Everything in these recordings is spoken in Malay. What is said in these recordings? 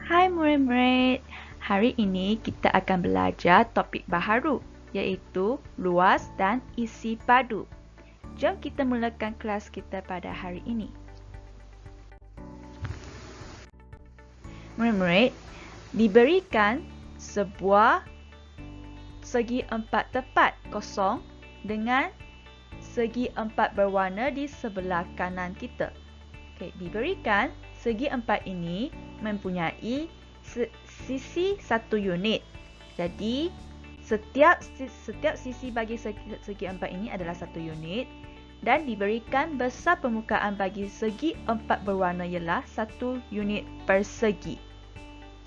Hai murid-murid, hari ini kita akan belajar topik baharu iaitu luas dan isi padu. Jom kita mulakan kelas kita pada hari ini. Murid-murid, diberikan sebuah segi empat tepat kosong dengan segi empat berwarna di sebelah kanan kita. Diberikan segi empat ini mempunyai sisi satu unit. Jadi, setiap sisi bagi segi empat ini adalah satu unit dan diberikan besar permukaan bagi segi empat berwarna ialah satu unit persegi.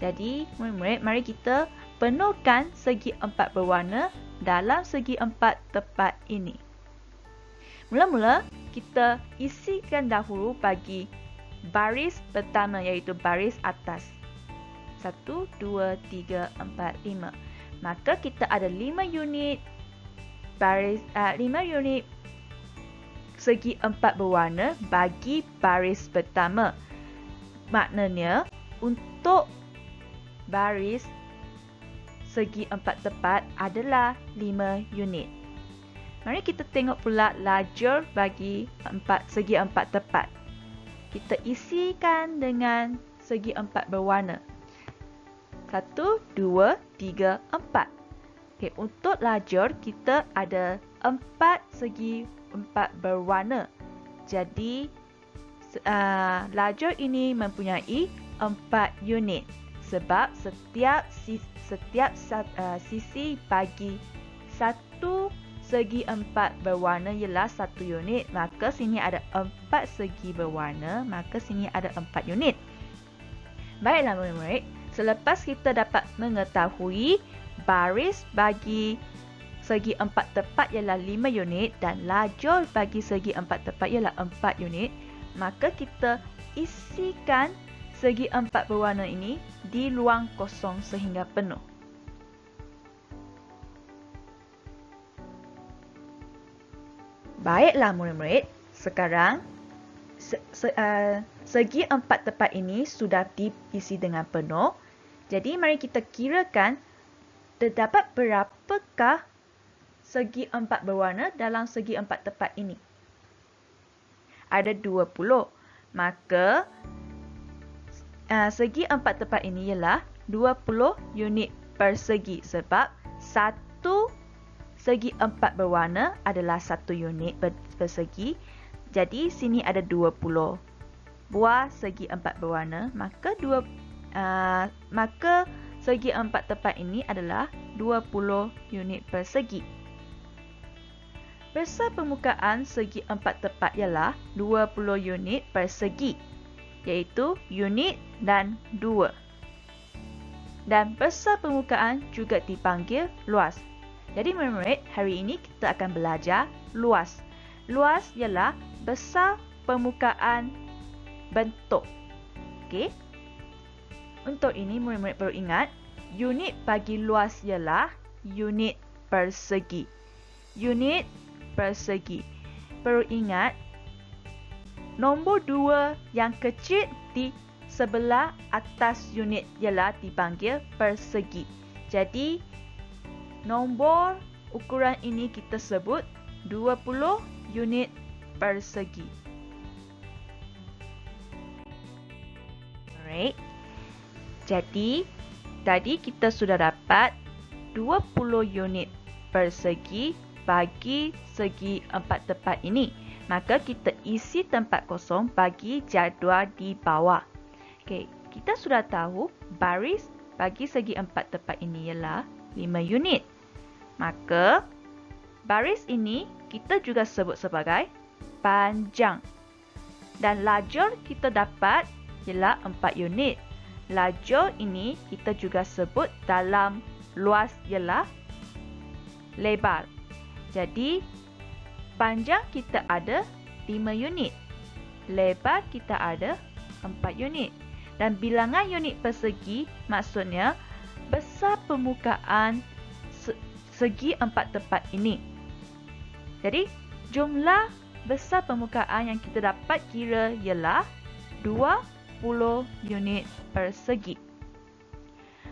Jadi, murid-murid, mari kita penuhkan segi empat berwarna dalam segi empat tepat ini. Mula-mula, kita isikan dahulu bagi baris pertama iaitu baris atas. 1, 2, 3, 4, 5. Maka kita ada 5 unit segi empat berwarna bagi baris pertama. Maknanya, untuk baris segi empat tepat adalah 5 unit. Mari kita tengok pula lajur bagi segi empat tepat. Kita isikan dengan segi empat berwarna. 1, 2, 3, 4. Untuk lajur kita ada 4 segi empat berwarna. Jadi lajur ini mempunyai 4 unit sebab setiap sisi bagi satu segi empat berwarna ialah satu unit, maka sini ada 4 segi berwarna, maka sini ada 4 unit. Baiklah murid-murid, selepas kita dapat mengetahui baris bagi segi empat tepat ialah 5 unit dan lajur bagi segi empat tepat ialah 4 unit, maka kita isikan segi empat berwarna ini di ruang kosong sehingga penuh. Baiklah murid-murid, sekarang segi empat tepat ini sudah diisi dengan penuh. Jadi mari kita kirakan terdapat berapakah segi empat berwarna dalam segi empat tepat ini. Ada 20. Maka segi empat tepat ini ialah 20 unit persegi sebab satu segi empat berwarna adalah satu unit persegi. Jadi sini ada 20 buah segi empat berwarna, maka segi empat tepat ini adalah 20 unit persegi. Besar permukaan segi empat tepat ialah 20 unit persegi, iaitu unit dan 2. Dan besar permukaan juga dipanggil luas. Jadi murid-murid, hari ini kita akan belajar luas. Luas ialah besar permukaan bentuk. Okey. Untuk ini murid-murid perlu ingat, unit bagi luas ialah unit persegi. Unit persegi. Perlu ingat, nombor 2 yang kecil di sebelah atas unit ialah dipanggil persegi. Jadi, nombor ukuran ini kita sebut 20 unit persegi. Alright. Jadi, tadi kita sudah dapat 20 unit persegi bagi segi empat tepat ini. Maka kita isi tempat kosong bagi jadual di bawah. Okey, kita sudah tahu baris bagi segi empat tepat ini ialah 5 unit. Maka, baris ini kita juga sebut sebagai panjang. Dan lajur kita dapat ialah 4 unit. Lajur ini kita juga sebut dalam luas ialah lebar. Jadi, panjang kita ada 5 unit. Lebar kita ada 4 unit. Dan bilangan unit persegi maksudnya besar permukaan segi empat tepat ini. Jadi, jumlah besar permukaan yang kita dapat kira ialah 20 unit persegi.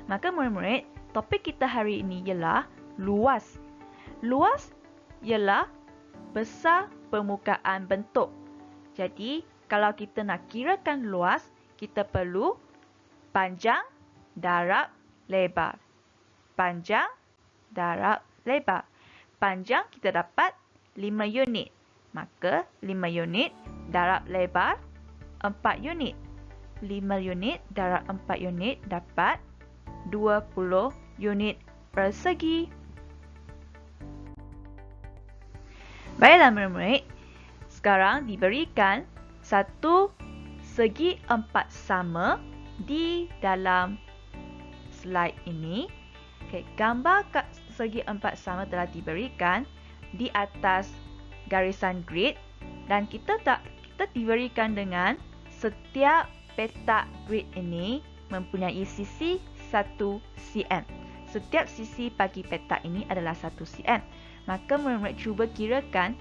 Maka murid-murid, topik kita hari ini ialah luas. Luas ialah besar permukaan bentuk. Jadi, kalau kita nak kirakan luas, kita perlu panjang darab lebar. Panjang darab lebar. Panjang kita dapat 5 unit. Maka 5 unit darab lebar 4 unit. 5 unit darab 4 unit dapat 20 unit persegi. Baiklah murid-murid, sekarang diberikan satu segi 4 sama di dalam slide ini. Okay, gambar segi 4 sama telah diberikan di atas garisan grid dan kita diberikan dengan setiap petak grid ini mempunyai sisi 1 cm. Setiap sisi bagi petak ini adalah 1 cm. Maka murid-murid cuba kirakan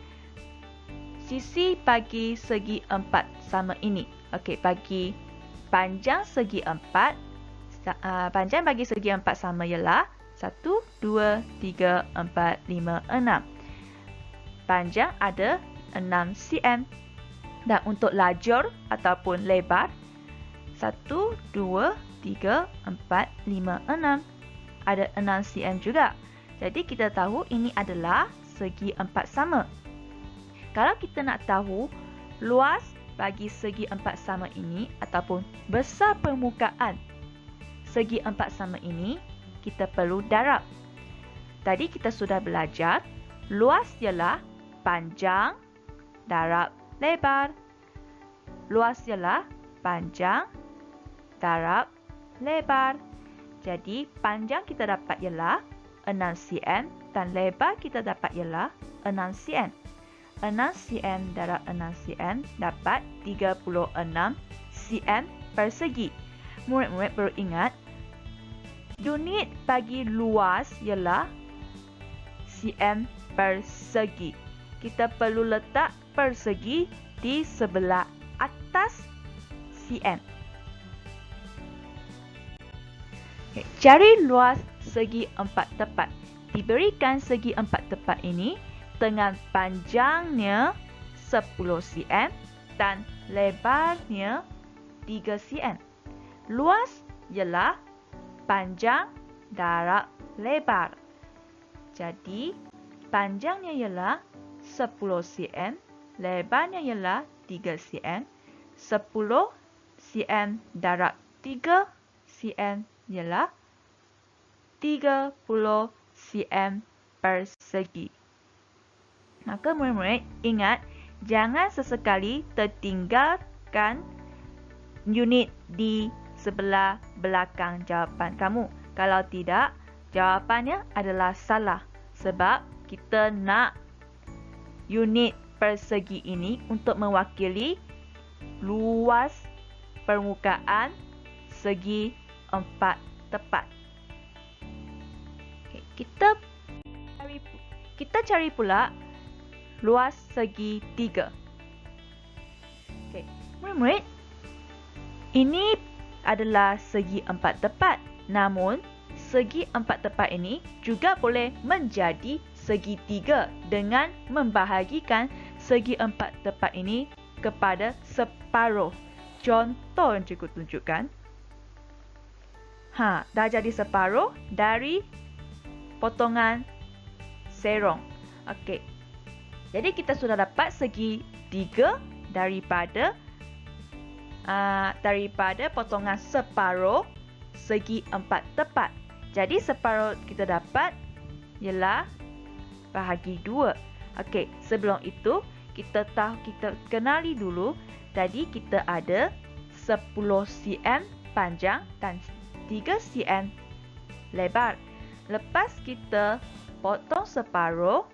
sisi bagi segi 4 sama ini. Okey, bagi panjang segi 4, panjang bagi segi 4 sama ialah 1, 2, 3, 4, 5, 6. Panjang ada 6 cm. Dan untuk lajur ataupun lebar, 1, 2, 3, 4, 5, 6. Ada 6 cm juga. Jadi kita tahu ini adalah segi 4 sama. Kalau kita nak tahu luas bagi segi 4 sama ini ataupun besar permukaan segi 4 sama ini, kita perlu darab. Tadi kita sudah belajar luas ialah panjang darab lebar. Luas ialah panjang darab lebar. Jadi panjang kita dapat ialah 6 cm dan lebar kita dapat ialah 6 cm. 6 cm darab 6 cm dapat 36 cm persegi. Murid-murid perlu ingat, unit bagi luas ialah cm persegi. Kita perlu letak persegi di sebelah atas cm. Okay, cari luas segi 4 tepat. Diberikan segi 4 tepat ini dengan panjangnya 10 cm dan lebarnya 3 cm. Luas ialah panjang darab lebar. Jadi, panjangnya ialah 10 cm, lebarnya ialah 3 cm. 10 cm darab 3 cm ialah 30 cm persegi. Maka murid-murid ingat, jangan sesekali tertinggalkan unit di sebelah belakang jawapan kamu. Kalau tidak, jawapannya adalah salah. Sebab kita nak unit persegi ini untuk mewakili luas permukaan segi 4 tepat. Okay, kita cari pula luas segi 3. Okay, murid-murid, ini adalah segi 4 tepat. Namun, segi 4 tepat ini juga boleh menjadi segi 3 dengan membahagikan segi 4 tepat ini kepada separuh. Contoh yang cikgu tunjukkan. Dah jadi separuh dari potongan serong. Okey. Jadi kita sudah dapat segi 3 daripada potongan separuh segi 4 tepat. Jadi separuh kita dapat ialah bahagi 2. Okey, sebelum itu kita kenali dulu. Tadi kita ada 10 cm panjang dan 3 cm lebar. Lepas kita potong separuh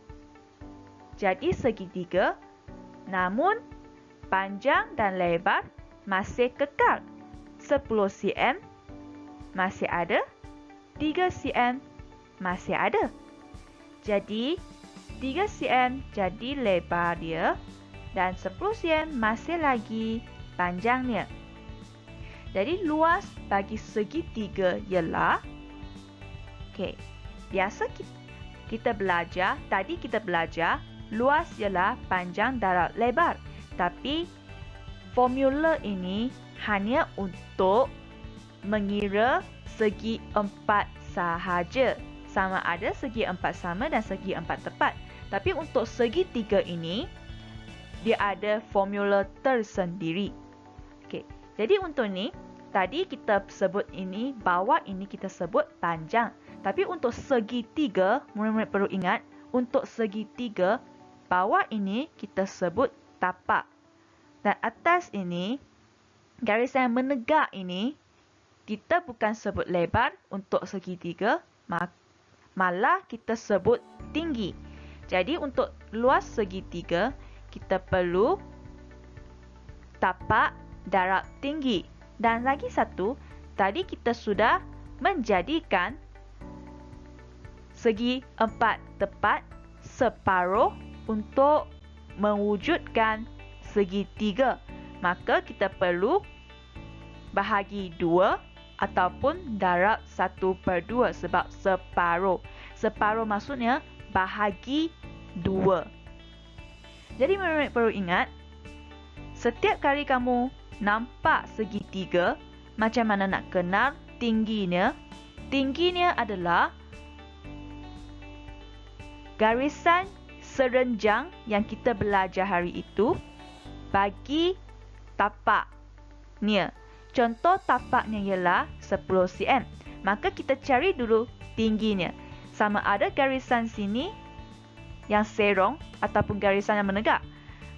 jadi segi 3, namun panjang dan lebar masih kekal. 10 cm masih ada, 3 cm masih ada. Jadi 3 cm jadi lebar dia dan 10 cm masih lagi panjangnya. Jadi luas bagi segi 3 ialah Okey. Biasa kita belajar, tadi kita belajar luas ialah panjang darab lebar. Tapi formula ini hanya untuk mengira segi empat sahaja. Sama ada segi empat sama dan segi empat tepat. Tapi untuk segi tiga ini, dia ada formula tersendiri. Okey. Jadi untuk ni, tadi kita sebut ini, bawah ini kita sebut panjang. Tapi untuk segi tiga, murid-murid perlu ingat, untuk segi tiga, bawah ini kita sebut tapak. Dan atas ini, garis yang menegak ini, kita bukan sebut lebar untuk segi tiga, malah kita sebut tinggi. Jadi untuk luas segi tiga, kita perlu tapak darab tinggi. Dan lagi satu, tadi kita sudah menjadikan segi empat tepat separuh untuk mewujudkan segi tiga. Maka kita perlu bahagi 2 ataupun darab 1/2 sebab separuh. Separuh maksudnya bahagi 2. Jadi murid-murid perlu ingat, setiap kali kamu nampak segi tiga, macam mana nak kenal tingginya? Tingginya adalah garisan serenjang yang kita belajar hari itu bagi tapaknya. Contoh tapaknya ialah 10 cm. Maka kita cari dulu tingginya. Sama ada garisan sini yang serong ataupun garisan yang menegak.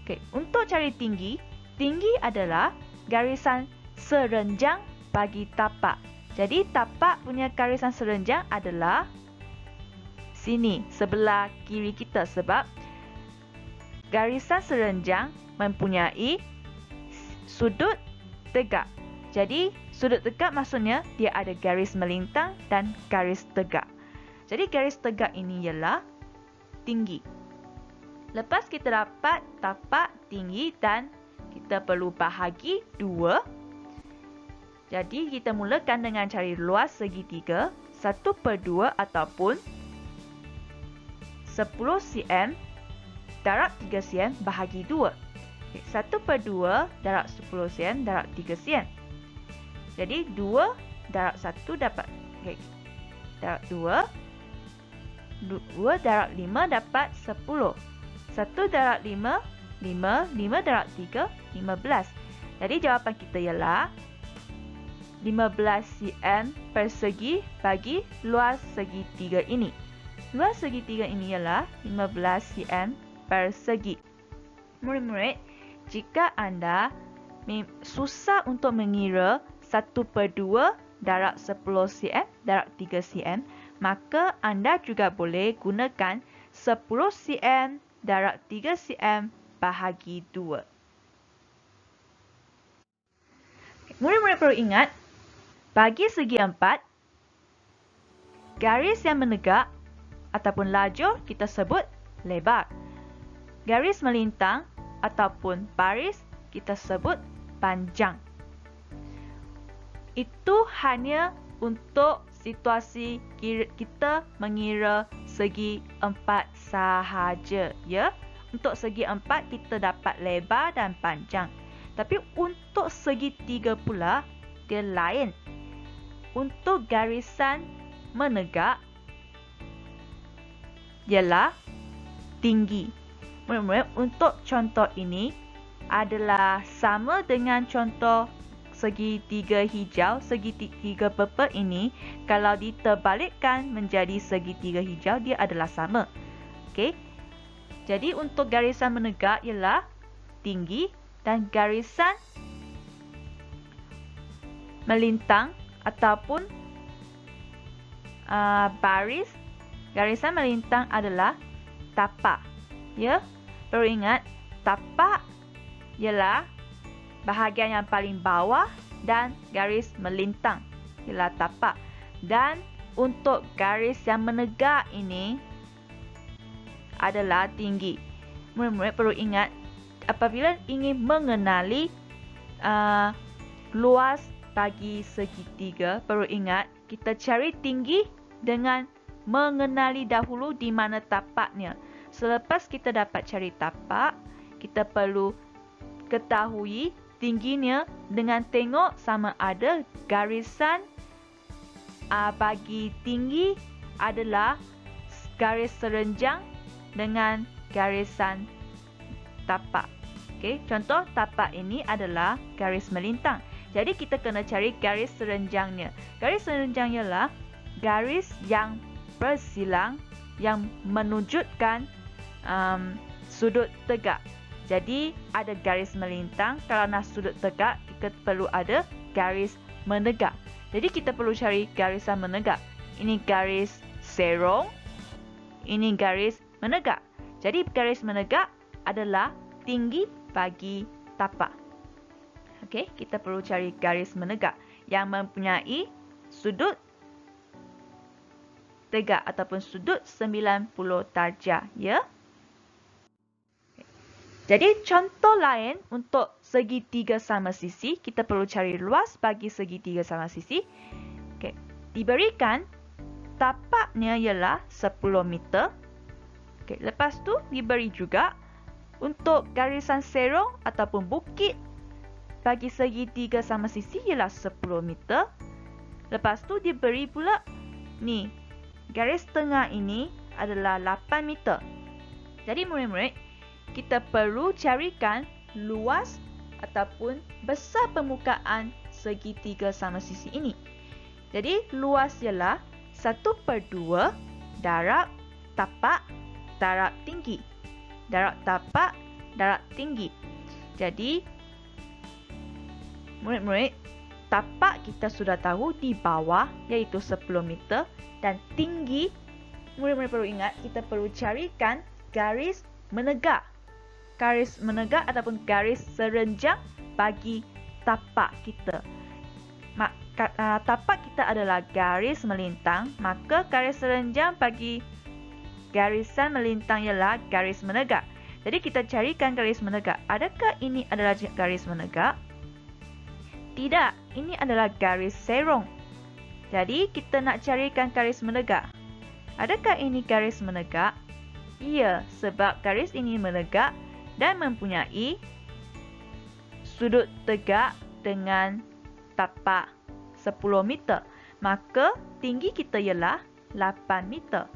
Okey, untuk cari tinggi, tinggi adalah garisan serenjang bagi tapak. Jadi tapak punya garisan serenjang adalah sini, sebelah kiri kita sebab garisan serenjang mempunyai sudut tegak. Jadi, sudut tegak maksudnya dia ada garis melintang dan garis tegak. Jadi, garis tegak ini ialah tinggi. Lepas kita dapat tapak tinggi dan kita perlu bahagi 2. Jadi, kita mulakan dengan cari luas segi 3, 1/2 ataupun 10 cm darab 3 cm bahagi 2. 1/2 darab 10 cm darab 3 cm. Jadi 2 darab 1 dapat darab 2. 2 darab 5 dapat 10. 1 darab 5, 5. 5 darab 3, 15. Jadi jawapan kita ialah 15 cm persegi bagi luas segi 3 ini. Luas segi 3 ini ialah 15 cm persegi. Murid-murid, jika anda susah untuk mengira 1/2 darab 10 cm darab 3 cm, maka anda juga boleh gunakan 10 cm darab 3 cm bahagi 2. Murid-murid perlu ingat, bagi segi 4, garis yang menegak ataupun lajur kita sebut lebar. Garis melintang ataupun baris kita sebut panjang. Itu hanya untuk situasi kita mengira segi 4 sahaja, ya. Untuk segi 4 kita dapat lebar dan panjang. Tapi untuk segi 3 pula dia lain. Untuk garisan menegak ialah tinggi. Murid-murid, untuk contoh ini adalah sama dengan contoh segi 3 hijau, segi 3 purple ini. Kalau diterbalikkan menjadi segi 3 hijau, dia adalah sama. Okey. Jadi untuk garisan menegak ialah tinggi dan garisan melintang ataupun baris, garisan melintang adalah tapak. Ya, perlu ingat tapak ialah bahagian yang paling bawah dan garis melintang ialah tapak. Dan untuk garis yang menegak ini adalah tinggi. Murid-murid perlu ingat, apabila ingin mengenali luas bagi segi 3, perlu ingat kita cari tinggi dengan mengenali dahulu di mana tapaknya. Selepas kita dapat cari tapak, kita perlu ketahui tingginya dengan tengok sama ada garisan bagi tinggi adalah garis serenjang dengan garisan tapak. Okey, contoh tapak ini adalah garis melintang. Jadi kita kena cari garis serenjangnya. Garis serenjang ialah garis yang bersilang yang menunjukkan sudut tegak. Jadi ada garis melintang, kalau nak sudut tegak kita perlu ada garis menegak. Jadi kita perlu cari garisan menegak. Ini garis serong, ini garis menegak. Jadi garis menegak adalah tinggi bagi tapak. Okey, kita perlu cari garis menegak yang mempunyai sudut tegak ataupun sudut 90 darjah, ya. Jadi contoh lain untuk segitiga sama sisi, kita perlu cari luas bagi segitiga sama sisi. Okey, diberikan tapaknya ialah 10 meter. Okey, lepas tu diberi juga untuk garisan serong ataupun bukit bagi segitiga sama sisi ialah 10 meter. Lepas tu diberi pula ni, garis tengah ini adalah 8 meter. Jadi murid-murid, kita perlu carikan luas ataupun besar permukaan segitiga sama sisi ini. Jadi luas ialah 1/2 darab tapak darab tinggi. Darab tapak darab tinggi. Jadi murid-murid, tapak kita sudah tahu di bawah iaitu 10 meter dan tinggi, murid-murid perlu ingat kita perlu carikan garis menegak. Garis menegak ataupun garis serenjang bagi tapak kita. Tapak kita adalah garis melintang, maka garis serenjang bagi garisan melintang ialah garis menegak. Jadi kita carikan garis menegak. Adakah ini adalah garis menegak? Tidak, ini adalah garis serong. Jadi kita nak carikan garis menegak. Adakah ini garis menegak? Ya, sebab garis ini menegak dan mempunyai sudut tegak dengan tapak 10 meter. Maka tinggi kita ialah 8 meter.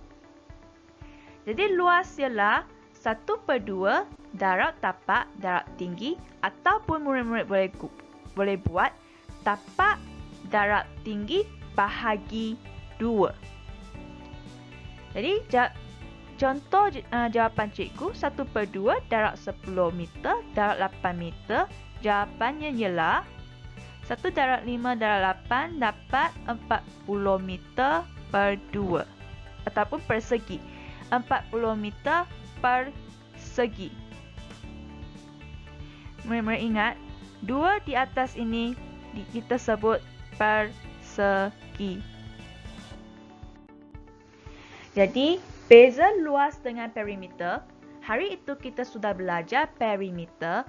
Jadi luas ialah 1/2 darab tapak darab tinggi, ataupun murid-murid boleh buat tapak darab tinggi bahagi 2. Jadi contoh jawapan cikgu 1/2 darab 10 meter darab 8 meter. Jawapannya ialah 1 darab 5 darab 8 dapat 40 meter per 2. Ataupun persegi. 40 meter per segi. Murid-murid ingat, 2 di atas ini kita sebut persegi. Jadi, beza luas dengan perimeter. Hari itu kita sudah belajar perimeter.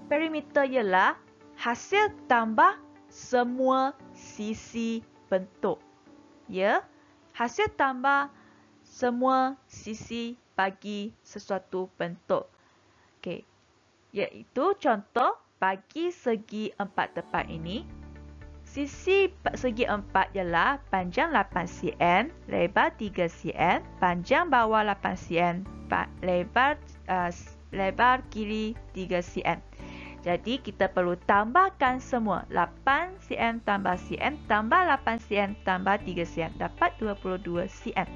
Perimeter ialah hasil tambah semua sisi bentuk. Ya, hasil tambah semua sisi bagi sesuatu bentuk. Okey. Iaitu contoh bagi segi 4 tepat ini. Sisi segi 4 ialah panjang 8 cm, lebar 3 cm, panjang bawah 8 cm, lebar kiri 3 cm. Jadi kita perlu tambahkan semua 8 cm tambah cm tambah 8 cm tambah 3 cm dapat 22 cm.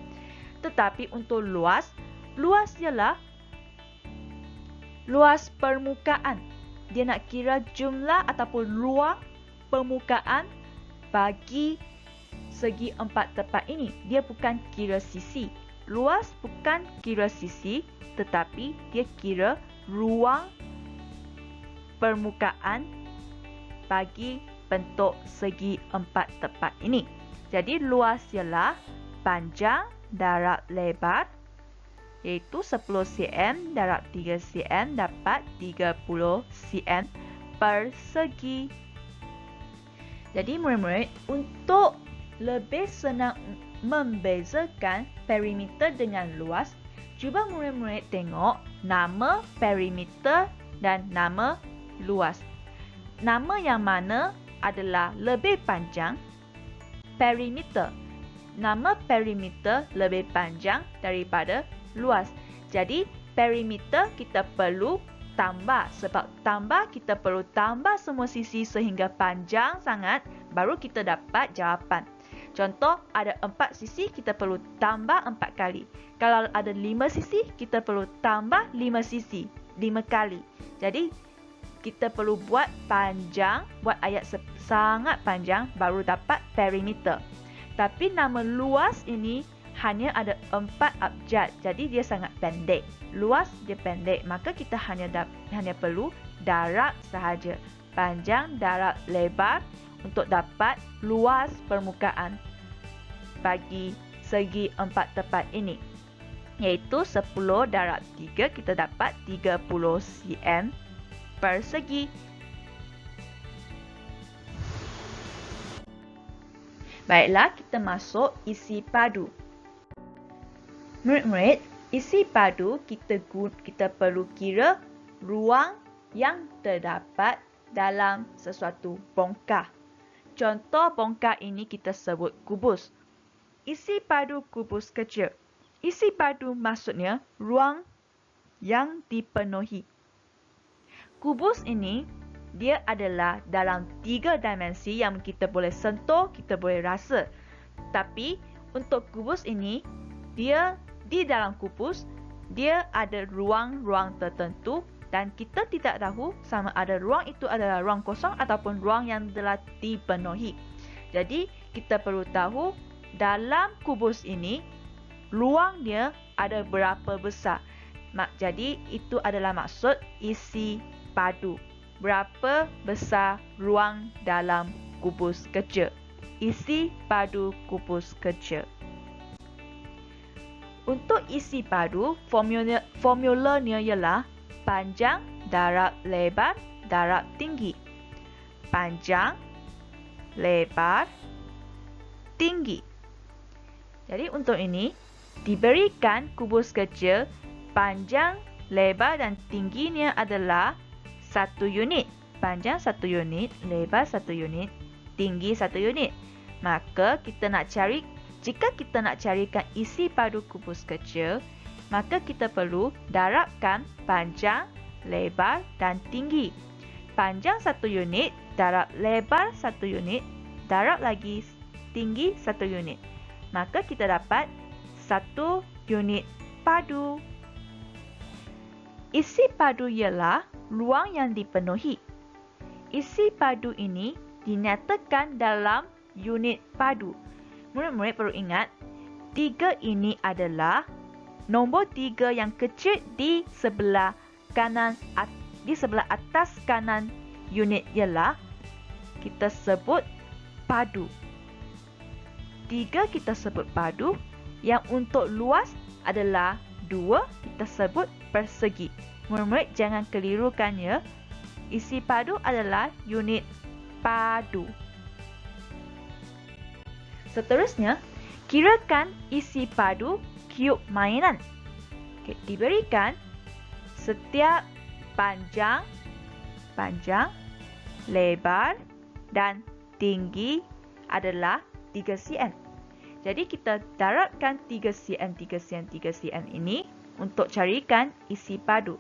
Tetapi untuk luas ialah luas permukaan. Dia nak kira jumlah ataupun ruang permukaan bagi segi 4 tepat ini. Dia bukan kira sisi. Luas bukan kira sisi, tetapi dia kira ruang permukaan bagi bentuk segi 4 tepat ini. Jadi luas ialah panjang darab lebar, iaitu 10 cm darab 3 cm dapat 30 cm persegi. Jadi murid-murid, untuk lebih senang membezakan perimeter dengan luas, cuba murid-murid tengok nama perimeter dan nama luas. Nama yang mana adalah lebih panjang? Perimeter. Nama perimeter lebih panjang daripada luas. Jadi, perimeter kita perlu tambah. Sebab tambah, kita perlu tambah semua sisi sehingga panjang sangat, baru kita dapat jawapan. Contoh, ada 4 sisi, kita perlu tambah 4 kali. Kalau ada 5 sisi, kita perlu tambah 5 sisi, 5 kali. Jadi, kita perlu buat panjang, buat ayat sangat panjang, baru dapat perimeter. Tapi nama luas ini hanya ada 4 abjad, jadi dia sangat pendek. Luas dia pendek, maka kita hanya perlu darab sahaja. Panjang, darab, lebar untuk dapat luas permukaan bagi segi 4 tepat ini. Iaitu 10 darab 3, kita dapat 30 cm persegi. Baiklah, kita masuk isi padu. Murid-murid, isi padu kita perlu kira ruang yang terdapat dalam sesuatu bongkah. Contoh bongkah ini kita sebut kubus. Isi padu kubus kecil. Isi padu maksudnya ruang yang dipenuhi. Kubus ini dia adalah dalam 3 dimensi yang kita boleh sentuh, kita boleh rasa. Tapi untuk kubus ini, dia di dalam kubus, dia ada ruang-ruang tertentu dan kita tidak tahu sama ada ruang itu adalah ruang kosong ataupun ruang yang telah dipenuhi. Jadi, kita perlu tahu dalam kubus ini, ruang dia ada berapa besar. Jadi, itu adalah maksud isi padu. Berapa besar ruang dalam kubus kecil. Isi padu kubus kecil. Untuk isi padu, formulanya ialah panjang darab lebar darab tinggi. Panjang, lebar, tinggi. Jadi untuk ini, diberikan kubus kecil, panjang, lebar dan tingginya adalah 1 unit. Panjang 1 unit, lebar 1 unit, tinggi 1 unit. Maka jika kita nak carikan isi padu kubus kecil, maka kita perlu darabkan panjang, lebar dan tinggi. Panjang 1 unit, darab lebar 1 unit, darab lagi tinggi 1 unit. Maka kita dapat 1 unit padu. Isi padu ialah ruang yang dipenuhi. Isi padu ini dinyatakan dalam unit padu. Murid-murid perlu ingat, 3 ini adalah nombor 3 yang kecil di sebelah kanan, di sebelah atas kanan unit ialah kita sebut padu. 3 kita sebut padu, yang untuk luas adalah 2 kita sebut persegi. Murid-murid jangan kelirukan ya. Isi padu adalah unit padu. Seterusnya, kirakan isi padu cube mainan. Diberikan setiap panjang, lebar dan tinggi adalah 3 cm. Jadi kita darabkan 3 cm, 3 cm, 3 cm ini untuk carikan isi padu.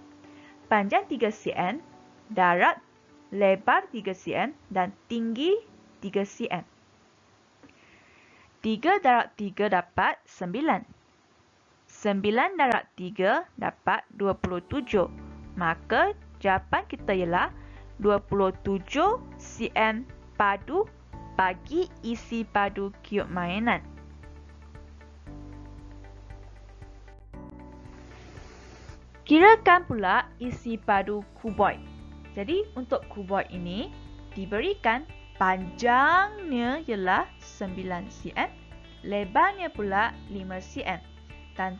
Panjang 3 cm, darab lebar 3 cm dan tinggi 3 cm. 3 darab 3 dapat 9. 9 darab 3 dapat 27. Maka jawapan kita ialah 27 cm padu bagi isi padu cube mainan. Kirakan pula isi padu kuboid. Jadi untuk kuboid ini diberikan panjangnya ialah 9 cm, lebarnya pula 5 cm dan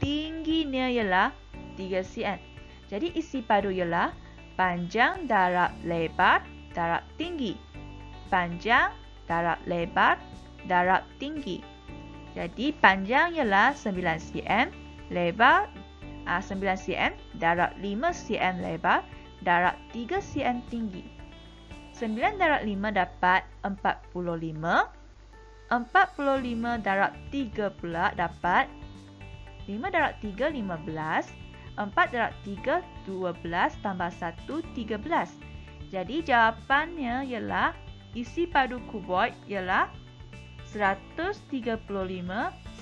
tingginya ialah 3 cm. Jadi isi padu ialah panjang darab lebar darab tinggi. Panjang darab lebar darab tinggi. Jadi panjang ialah 9 cm, lebar 9 cm, darab 5 cm lebar, darab 3 cm tinggi. 9 darab 5 dapat 45. 45 darab 3 pula dapat 5 darab 3, 15. 4 darab 3, 12 tambah 1, 13. Jadi jawapannya ialah isi padu kuboid ialah 135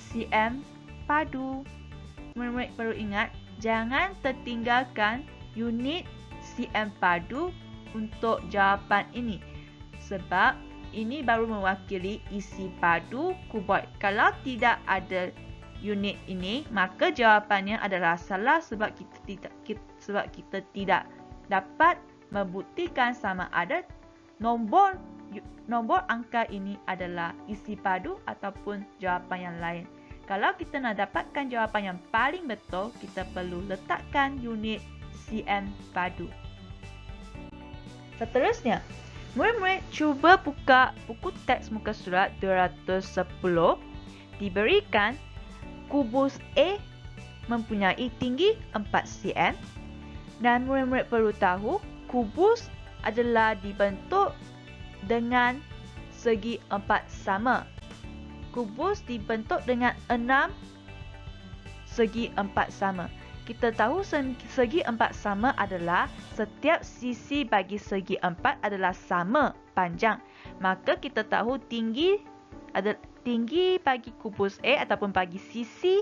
cm padu. Murid-murid perlu ingat, jangan tertinggalkan unit cm padu untuk jawapan ini. Sebab ini baru mewakili isi padu kuboid. Kalau tidak ada unit ini, maka jawapannya adalah salah sebab kita tidak dapat membuktikan sama ada nombor angka ini adalah isi padu ataupun jawapan yang lain. Kalau kita nak dapatkan jawapan yang paling betul, kita perlu letakkan unit cm padu. Seterusnya, murid-murid cuba buka buku teks muka surat 210. Diberikan kubus A mempunyai tinggi 4 cm dan murid-murid perlu tahu kubus adalah dibentuk dengan segi 4 sama. Kubus dibentuk dengan 6 segi 4 sama. Kita tahu segi 4 sama adalah setiap sisi bagi segi 4 adalah sama panjang. Maka kita tahu tinggi bagi kubus A ataupun bagi sisi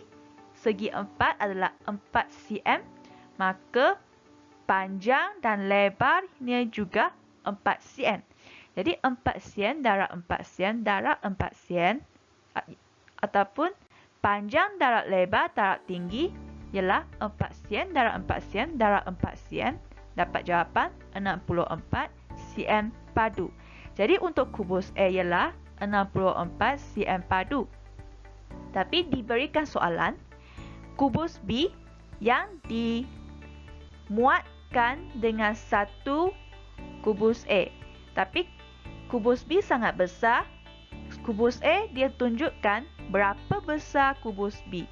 segi 4 adalah 4 cm. Maka panjang dan lebarnya juga 4 cm. Jadi 4 cm darab 4 cm darab 4 cm ataupun panjang darab lebar darab tinggi ialah 4 cm darab 4 cm darab 4 cm. Dapat jawapan 64 cm padu. Jadi untuk kubus A ialah 64 cm padu. Tapi diberikan soalan, kubus B yang dimuatkan dengan satu kubus A. Tapi kubus B sangat besar. Kubus A dia tunjukkan berapa besar kubus B.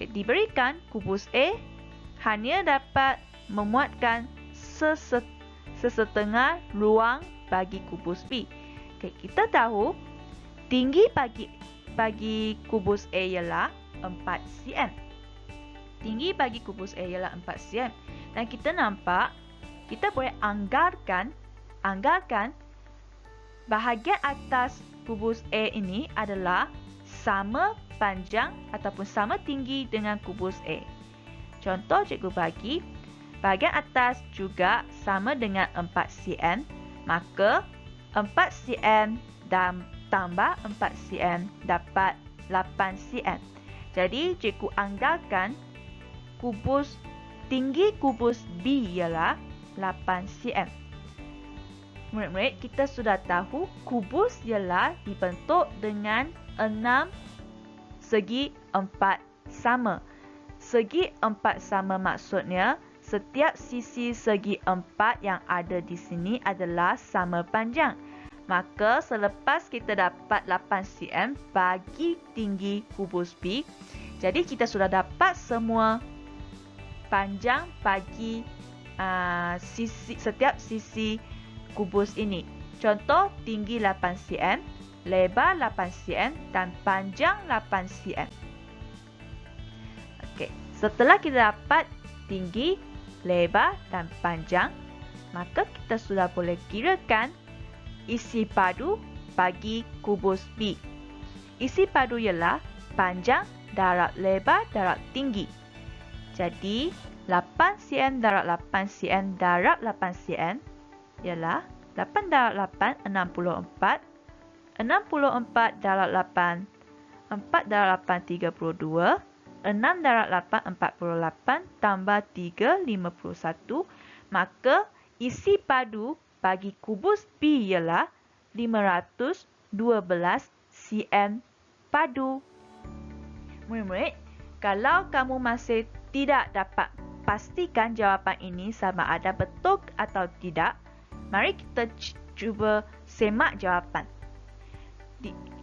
Diberikan kubus A hanya dapat memuatkan sesetengah ruang bagi kubus B. Kita tahu tinggi bagi kubus A ialah 4 cm. Tinggi bagi kubus A ialah 4 cm. Dan kita nampak, kita boleh anggarkan bahagian atas kubus A ini adalah sama panjang ataupun sama tinggi dengan kubus A. Contoh cikgu bagi, bahagian atas juga sama dengan 4 cm, maka 4 cm dan tambah 4 cm dapat 8 cm. Jadi cikgu anggarkan tinggi kubus B ialah 8 cm. Murid-murid, kita sudah tahu kubus ialah dibentuk dengan 6 segi 4 sama. Segi 4 sama maksudnya setiap sisi segi 4 yang ada di sini adalah sama panjang. Maka selepas kita dapat 8 cm bagi tinggi kubus B, jadi kita sudah dapat semua panjang bagi setiap sisi kubus ini. Contoh, tinggi 8 cm, lebar 8 cm dan panjang 8 cm. Okey, setelah kita dapat tinggi, lebar dan panjang, maka kita sudah boleh kirakan isi padu bagi kubus B. Isi padu ialah panjang darab lebar darab tinggi. Jadi 8 cm darab 8 cm darab 8 cm ialah 8 darab 8, 64. 64 darab 8, 4 darab 8, 32. 6 darab 8, 48. Tambah 3, 51. Maka isi padu bagi kubus B ialah 512 cm padu. Murid-murid, kalau kamu masih tidak dapat pastikan jawapan ini sama ada betul atau tidak, mari kita cuba semak jawapan.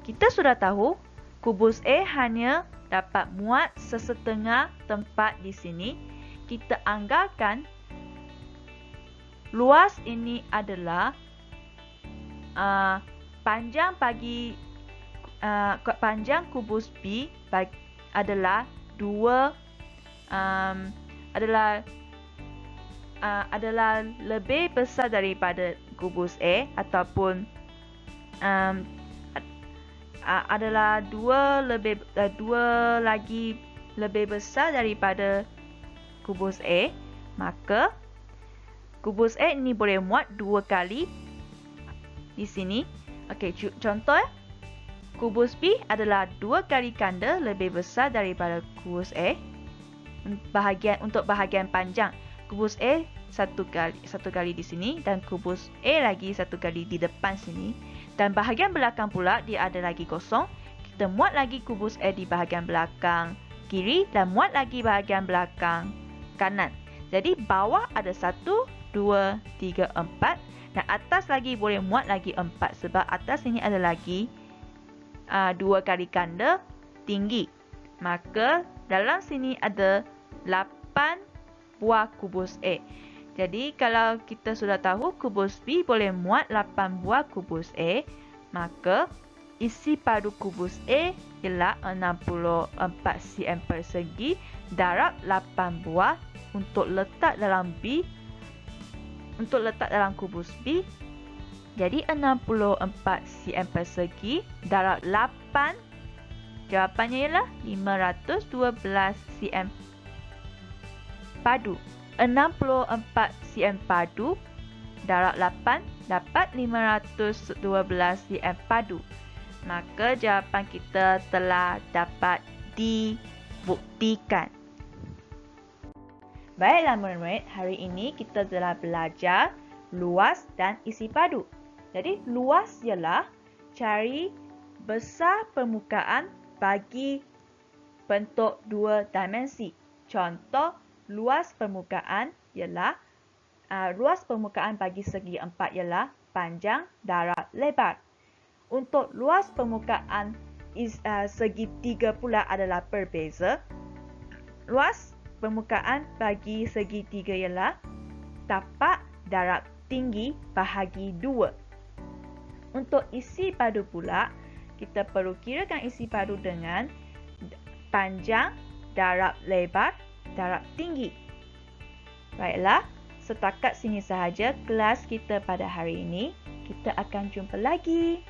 Kita sudah tahu kubus A hanya dapat muat sesetengah tempat di sini. Kita anggarkan luas ini adalah panjang kubus B adalah lebih besar daripada kubus A, ataupun adalah dua lagi lebih besar daripada kubus A, maka kubus A ini boleh muat 2 kali di sini. Okey, contoh kubus B adalah 2 kali ganda lebih besar daripada kubus A. Untuk bahagian panjang, kubus A satu kali di sini dan kubus A lagi 1 kali di depan sini. Dan bahagian belakang pula dia ada lagi kosong. Kita muat lagi kubus A di bahagian belakang kiri dan muat lagi bahagian belakang kanan. Jadi bawah ada 1, 2, 3, 4 dan atas lagi boleh muat lagi 4 sebab atas ini ada lagi 2 kali ganda tinggi. Maka dalam sini ada 8 buah kubus A. Jadi kalau kita sudah tahu kubus B boleh muat 8 buah kubus A, maka isi padu kubus A ialah 64 cm persegi darab 8 buah untuk letak dalam kubus B. Jadi 64 cm persegi darab 8, jawapannya ialah 512 cm padu. 64 cm padu darab 8 dapat 512 cm padu. Maka jawapan kita telah dapat dibuktikan. Baiklah murid-murid, hari ini kita telah belajar luas dan isi padu. Jadi luas ialah cari besar permukaan bagi bentuk 2 dimensi. Contoh luas permukaan bagi segi 4 ialah panjang darab lebar. Untuk luas permukaan segi 3 pula adalah berbeza. Luas permukaan bagi segi 3 ialah tapak darab tinggi bahagi 2. Untuk isi padu pula, kita perlu kirakan isi padu dengan panjang darab lebar darab tinggi. Baiklah, setakat sini sahaja kelas kita pada hari ini. Kita akan jumpa lagi.